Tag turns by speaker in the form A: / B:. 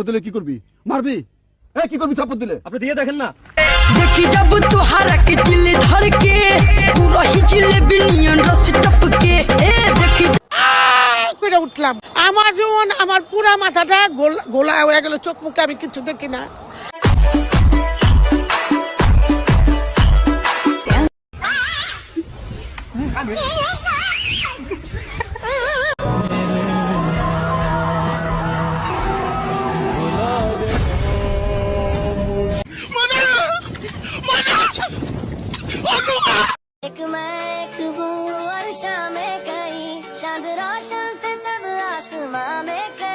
A: দিলে কি করবি? মারবি? এই কি করবি থাপ্পড় দিলে?
B: আপনি দিয়ে দেখেন না।
C: देखी जब तुहारा के दिल धड़के पूरा ही जिलेबी नियन रस टपके ए देखी
D: করে উঠলাম। আমার যখন আমার পুরা মাথাটা গোলা হয়ে গেল, চোখ মুখে আমি কিছু দেখি না।
E: एक मैं एक हूँ वर्षा में कहीं चांद रोशन पे तब आसमां में कहीं